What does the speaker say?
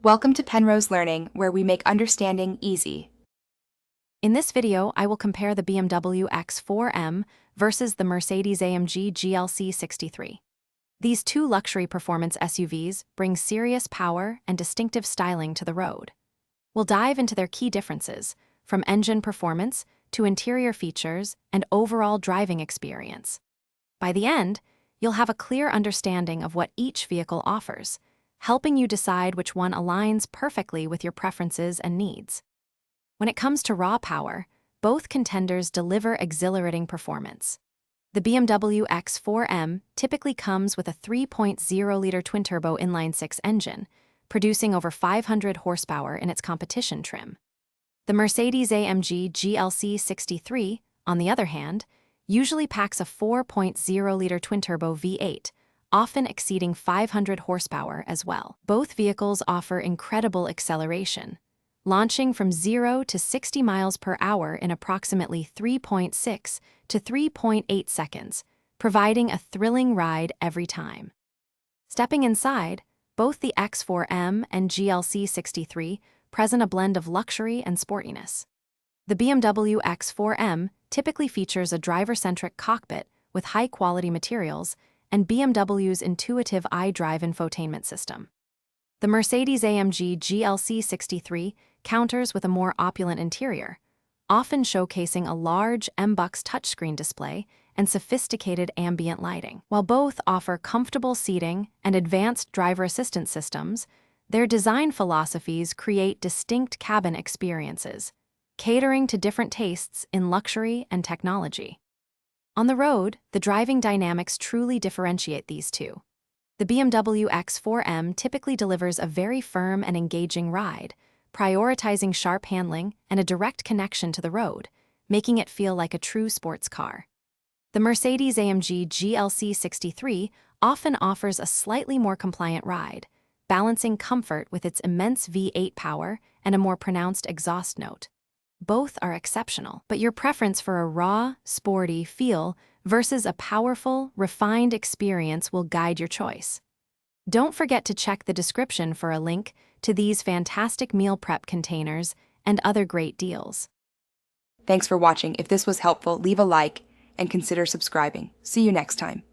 Welcome to Penrose Learning, where we make understanding easy. In this video, I will compare the BMW X4M versus the Mercedes-AMG GLC 63. These two luxury performance SUVs bring serious power and distinctive styling to the road. We'll dive into their key differences, from engine performance to interior features and overall driving experience. By the end, you'll have a clear understanding of what each vehicle offers, helping you decide which one aligns perfectly with your preferences and needs. When it comes to raw power, both contenders deliver exhilarating performance. The BMW X4M typically comes with a 3.0-liter twin-turbo inline-six engine, producing over 500 horsepower in its competition trim. The Mercedes-AMG GLC 63, on the other hand, usually packs a 4.0-liter twin-turbo V8, often exceeding 500 horsepower as well. Both vehicles offer incredible acceleration, launching from 0 to 60 miles per hour in approximately 3.6 to 3.8 seconds, providing a thrilling ride every time. Stepping inside, both the X4M and GLC 63 present a blend of luxury and sportiness. The BMW X4M typically features a driver-centric cockpit with high-quality materials and BMW's intuitive iDrive infotainment system. The Mercedes-AMG GLC 63 counters with a more opulent interior, often showcasing a large MBUX touchscreen display and sophisticated ambient lighting. While both offer comfortable seating and advanced driver assistance systems, their design philosophies create distinct cabin experiences, catering to different tastes in luxury and technology. On the road, the driving dynamics truly differentiate these two. The BMW X4M typically delivers a very firm and engaging ride, prioritizing sharp handling and a direct connection to the road, making it feel like a true sports car. The Mercedes-AMG GLC 63 often offers a slightly more compliant ride, balancing comfort with its immense V8 power and a more pronounced exhaust note. Both are exceptional, but your preference for a raw, sporty feel versus a powerful, refined experience will guide your choice. Don't forget to check the description for a link to these fantastic meal prep containers and other great deals. Thanks for watching. If this was helpful, leave a like and consider subscribing. See you next time.